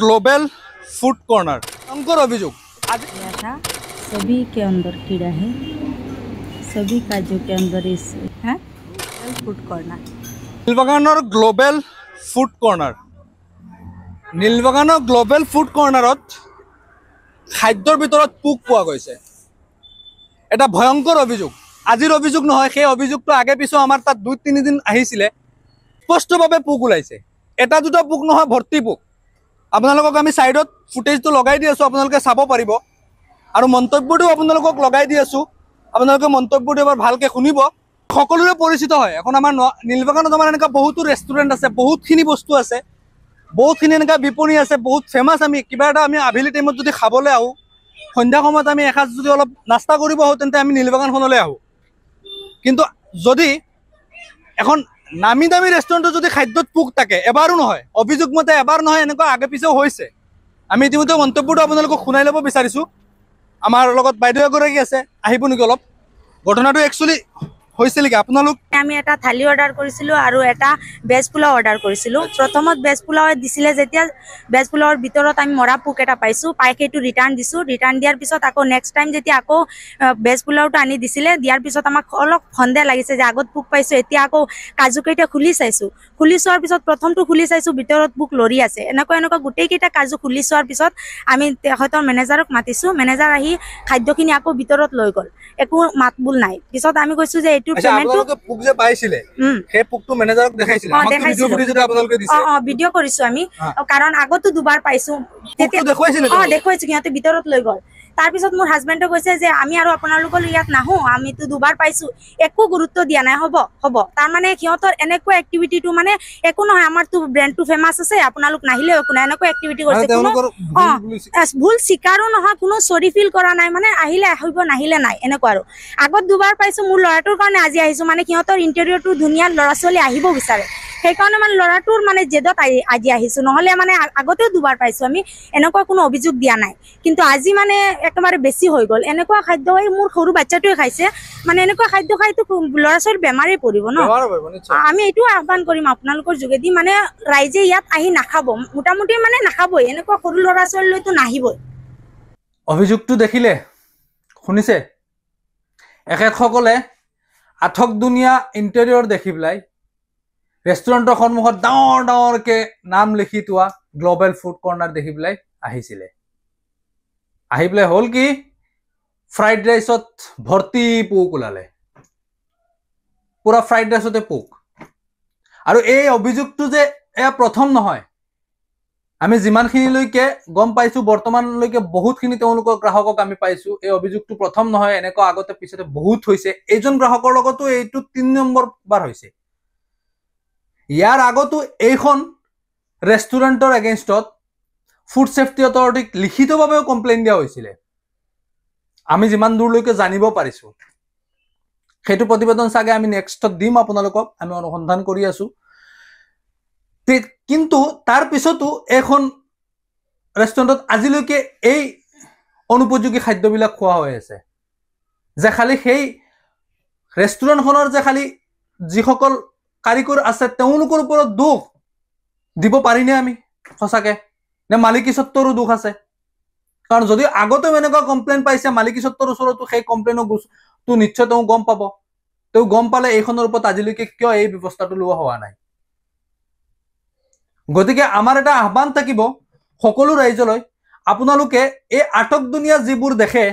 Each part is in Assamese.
ग्लोबल फूड कॉर्नर अंकुर अभियोग था सभी के अंदर कीड़ा है, सभी काजू के अंदर इस है फूड कॉर्नर नीलबागाনৰ ग्लोबल फूड कॉर्नर नीलबागाনৰ ग्लोबल फूड कॉर्नरत খাদ্যৰ ভিতৰত পোক পোৱা গৈছে। এটা ভয়ংকৰ অভিযোগ, আজিৰ অভিযোগ নহয়, সেই অভিযোগটো আগে পিছে আমাৰ তাত 2-3 দিন আহিছিলে। স্পষ্টভাৱে পোক ওলাইছে, এটা দুটা পোক নহয়, ভৰ্তি পোক। আপোনালোকক আমি সাইডত ফুটেজটো লগাই দি আছো, আপোনালোকে চাব পাৰিব আৰু মন্তব্যটো আপোনালোকক লগাই দি আছো। আপোনালোকে মন্তব্যটো এবাৰ ভালকৈ শুনিব। সকলোৰে পৰিচিত হয়, এখন আমাৰ নীলবাগানত আমাৰ এনেকুৱা বহুতো ৰেষ্টুৰেণ্ট আছে, বহুতখিনি বস্তু আছে, বহুতখিনি এনেকুৱা বিপণী আছে, বহুত ফেমাছ। আমি কিবা এটা আমি আবেলি টাইমত যদি খাবলৈ আহোঁ, সন্ধ্যা সময়ত আমি এসাঁজ যদি অলপ নাস্তা কৰিব আহোঁ, তেন্তে আমি নীলবাগানখনলৈ আহোঁ। কিন্তু যদি এখন নামি দামী ৰেষ্টুৰেণ্টত যদি খাদ্যত পোক থাকে, এবাৰো নহয়, অভিযোগ মতে এবাৰ নহয়, এনেকুৱা আগে পিছেও হৈছে। আমি ইতিমধ্যে মন্তব্যটো আপোনালোকক শুনাই ল'ব বিচাৰিছোঁ। আমাৰ লগত বাইদেউ এগৰাকী আছে, আহিব নেকি অলপ? ঘটনাটো একচুৱেলি হৈছিল কি আপোনালোক? আমি এটা থালি অৰ্ডাৰ কৰিছিলোঁ আৰু এটা ভেজ পোলাও অৰ্ডাৰ কৰিছিলোঁ। প্ৰথমত ভেজ পোলাও দিছিলে, যেতিয়া ভেজ পোলাওৰ ভিতৰত আমি মৰা পোক এটা পাইছোঁ, পাই সেইটো ৰিটাৰ্ণ দিছোঁ। ৰিটাৰ্ণ দিয়াৰ পিছত আকৌ নেক্সট টাইম যেতিয়া আকৌ ভেজ পোলাওটো আনি দিছিলে, দিয়াৰ পিছত আমাক অলপ সন্দেহ লাগিছে যে আগত পোক পাইছোঁ। এতিয়া আকৌ কাজুকেইটা খুলি চাইছোঁ, খুলি চোৱাৰ পিছত প্ৰথমটো খুলি চাইছোঁ, ভিতৰত পোক লৰি আছে। এনেকুৱা গোটেইকেইটা কাজু খুলি চোৱাৰ পিছত আমি তেখেতৰ মেনেজাৰক মাতিছোঁ। মেনেজাৰ আহি খাদ্যখিনি আকৌ ভিতৰত লৈ গ'ল, একো মাত বোল নাই। পিছত আমি কৈছোঁ যে এইটো পোক যে পাইছিলে, সেই পোকটো মেনেজাৰক দেখাইছিলে? ভিডিঅ' কৰিছোঁ আমি, কাৰণ আগতো দুবাৰ পাইছোঁ, দেখুৱাইছোঁ, সিহঁতে ভিতৰত লৈ গ'ল। তাৰপিছত মোৰ হাজবেণ্ডে কৈছে যে আমি আৰু আপোনালোকৰ ইয়াত নাহোঁ, আমিতো দুবাৰ পাইছোঁ, একো গুৰুত্ব দিয়া নাই, হ'ব। তাৰমানে সিহঁতৰ এনেকুৱা এক্টিভিটিটো মানে একো নহয়, আমাৰতো ব্ৰেণ্ডটো ফেমাছ আছে, আপোনালোক নাহিলেও একো নাই, এনেকুৱা এক্টিভিটি কৰিছে। ভুল স্বীকাৰো নহয়, কোনো চৰি ফিল কৰা নাই, মানে আহিলে আহিব, নাহিলে নাই, এনেকুৱা আৰু। আগত দুবাৰ পাইছোঁ, মোৰ ল'ৰাটোৰ কাৰণে আজি আহিছোঁ, মানে সিহঁতৰ ইণ্টেৰিয়ৰটো ধুনীয়া, ল'ৰা ছোৱালী আহিব বিচাৰে, সেইকাৰণে মানে ল'ৰাটোৰ মানে জেদত আজি আহিছোঁ। নহ'লে মানে আগতেও দুবাৰ পাইছোঁ আমি, এনেকুৱা কোনো অভিযোগ দিয়া নাই। কিন্তু আজি মানে একেবাৰে বেছি হৈ গ'ল। এনেকুৱা খাদ্য হয়, মোৰ সৰু বাচ্চাটোৱে খাইছে, মানে এনেকুৱা খাদ্য খাইতো ল'ৰা ছোৱালীৰ বেমাৰেই পৰিব ন। আমি এইটো আহ্বান কৰিম আপোনালোকৰ যোগেদি, মানে ৰাইজে ইয়াত আহি নাখাব, মোটামুটি মানে নাখাবই, এনেকুৱা সৰু ল'ৰা ছোৱালীলৈতো নাহিবই। অভিযোগটো দেখিলে, শুনিছে? এখেতসকলে আঠক দুনীয়া ইণ্টেৰিয়ৰ দেখি পেলাই ৰেষ্টুৰেণ্টৰ সন্মুখত ডাঙৰকৈ নাম লিখি থোৱা গ্লোবেল ফুড কৰ্ণাৰ দেখি পেলাই আহিছিলে। আহি পেলাই হ'ল কি, ফ্ৰাইড ৰাইচত ভৰ্তি পোক ওলালে, পুৰা ফ্ৰাইড ৰাইচতে পোক। আৰু এই অভিযোগটো যে এয়া প্ৰথম নহয়, আমি যিমানখিনিলৈকে গম পাইছোঁ, বৰ্তমানলৈকে বহুতখিনি তেওঁলোকৰ গ্ৰাহকক আমি পাইছোঁ। এই অভিযোগটো প্ৰথম নহয়, এনেকুৱা আগতে পিছতে বহুত হৈছে। এইজন গ্ৰাহকৰ লগতো এইটো 3 নম্বৰ বাৰ হৈছে। ইয়াৰ আগতো এইখন ৰেষ্টুৰেণ্টৰ এগেইনষ্টত ফুড ছেফটি অথৰিটিক লিখিতভাৱেও কমপ্লেইন দিয়া হৈছিলে, আমি যিমান দূৰলৈকে জানিব পাৰিছোঁ। সেইটো প্ৰতিবেদন চাগে আমি নেক্সটত দিম আপোনালোকক, আমি অনুসন্ধান কৰি আছোঁ। কিন্তু তাৰ পিছতো এইখন ৰেষ্টুৰেণ্টত আজিলৈকে এই অনুপযোগী খাদ্যবিলাক খোৱা হৈ আছে। যে খালি সেই ৰেষ্টুৰেণ্টখনৰ যে খালি যিসকল কাৰিকৰ আছে, তেওঁলোকৰ ওপৰত দোষ দিব পাৰিনে আমি সঁচাকে, নে মালিকী স্বত্বৰো দোষ আছে? কাৰণ যদি আগতেও এনেকুৱা কমপ্লেইন পাইছে, মালিকী স্বত্বৰ ওচৰতো সেই কমপ্লেইনটো নিশ্চয় তেওঁ গম পাব। তেওঁ গম পালে এইখনৰ ওপৰত আজিলৈকে কিয় এই ব্যৱস্থাটো লোৱা হোৱা নাই? গতিকে আমাৰ এটা আহ্বান থাকিব সকলো ৰাইজলৈ, আপোনালোকে এই আটক দুনীয়া যিবোৰ দেখে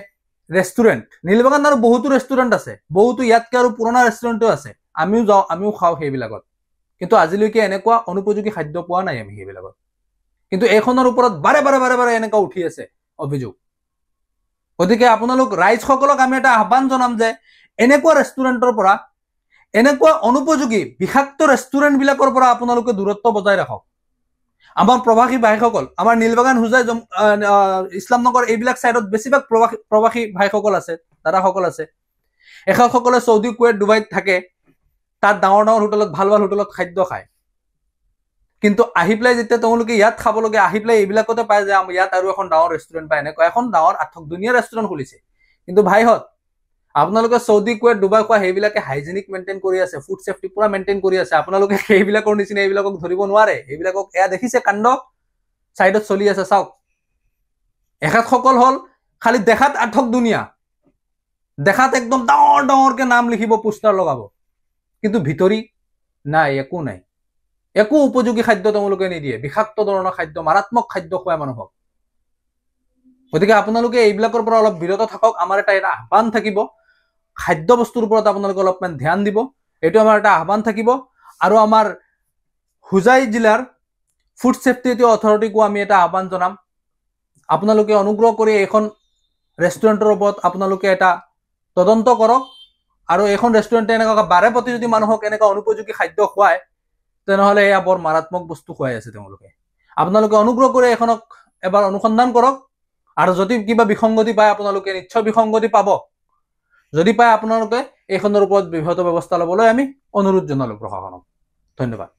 ৰেষ্টুৰেণ্ট, নীলবাগান আৰু বহুতো ৰেষ্টুৰেণ্ট আছে, বহুতো ইয়াতকৈ আৰু পুৰণা ৰেষ্টুৰেণ্টো আছে, আমিও যাওঁ, আমিও খাওঁ সেইবিলাকত। কিন্তু আজিলৈকে এনেকুৱা অনুপযোগী খাদ্য পোৱা নাই আমি সেইবিলাকত। কিন্তু এইখনৰ ওপৰত বাৰে বাৰে এনেকুৱা উঠি আছে অভিযোগ। গতিকে আপোনালোক ৰাইজসকলক আমি এটা আহ্বান জনাম যে এনেকুৱা ৰেষ্টুৰেণ্টৰ পৰা, এনেকুৱা অনুপযোগী বিষাক্ত ৰেষ্টুৰেণ্টবিলাকৰ পৰা আপোনালোকে দূৰত্ব বজাই ৰাখক। আমাৰ প্ৰৱাসী ভাইসকল, আমাৰ নীলবাগান, হোজাই, ইছলামনগৰ এইবিলাক ছাইডত বেছিভাগ প্ৰৱাসী ভাইসকল আছে, দাদাসকল আছে। এখেতসকলে চৌদি, কুৱেইট, ডুবাইত থাকে, তাত ডাঙৰ হোটেলত, ভাল হোটেলত খাদ্য খায়। কিন্তু আহি পেলাই যেতিয়া তেওঁলোকে ইয়াত খাবলগীয়া, আহি পেলাই এইবিলাকতে পায় যে ইয়াত আৰু এখন ডাঙৰ ৰেষ্টুৰেণ্ট পায়, এনেকুৱা এখন ডাঙৰ আঠক দুনীয়া ৰেষ্টুৰেণ্ট খুলিছে। কিন্তু ভাইহঁত, আপোনালোকে চৌদি, কুৱেইট, ডুবাই খোৱা সেইবিলাকে হাইজেনিক মেইনটেইন কৰি আছে, ফুড ছেফটি পুৰা মেইনটেইন কৰি আছে। আপোনালোকে সেইবিলাকৰ নিচিনা এইবিলাকক ধৰিব নোৱাৰে। এইবিলাকক এয়া দেখিছে কাণ্ড, চাইডত চলি আছে চাওক। এখেতসকল হ'ল খালি দেখাত আঠক দুনিয়া, দেখাত একদম ডাঙৰ ডাঙৰকে নাম লিখিব, পোষ্টাৰ লগাব, কিন্তু ভিতৰি নাই, একো নাই। একো উপযোগী খাদ্য তেওঁলোকে নিদিয়ে, বিষাক্ত ধৰণৰ খাদ্য, মাৰাত্মক খাদ্য খুৱাই মানুহক। গতিকে আপোনালোকে এইবিলাকৰ পৰা অলপ বিৰত থাকক। আমাৰ এটা আহ্বান থাকিব, খাদ্য বস্তুৰ ওপৰত আপোনালোকে অলপমান ধ্যান দিব, এইটো আমাৰ এটা আহ্বান থাকিব। আৰু আমাৰ হোজাই জিলাৰ ফুড ছেফটি অথৰিটিকো আমি এটা আহ্বান জনাম, আপোনালোকে অনুগ্ৰহ কৰি এইখন ৰেষ্টুৰেণ্টৰ ওপৰত আপোনালোকে এটা তদন্ত কৰক। আৰু এইখন ৰেষ্টুৰেণ্টে এনেকুৱা বাৰে প্ৰতি যদি মানুহক এনেকুৱা অনুপযোগী খাদ্য খুৱায়, তেনেহ'লে এয়া বৰ মাৰাত্মক বস্তু খুৱাই আছে তেওঁলোকে। আপোনালোকে অনুগ্ৰহ কৰি এইখনক এবাৰ অনুসন্ধান কৰক, আৰু যদি কিবা বিসংগতি পায় আপোনালোকে নিশ্চয় বিসংগতি পাব। যদি পায় আপোনালোকে এইখনৰ ওপৰত বৃহৎ ব্যৱস্থা ল'বলৈ আমি অনুৰোধ জনালোঁ প্ৰশাসনক। ধন্যবাদ।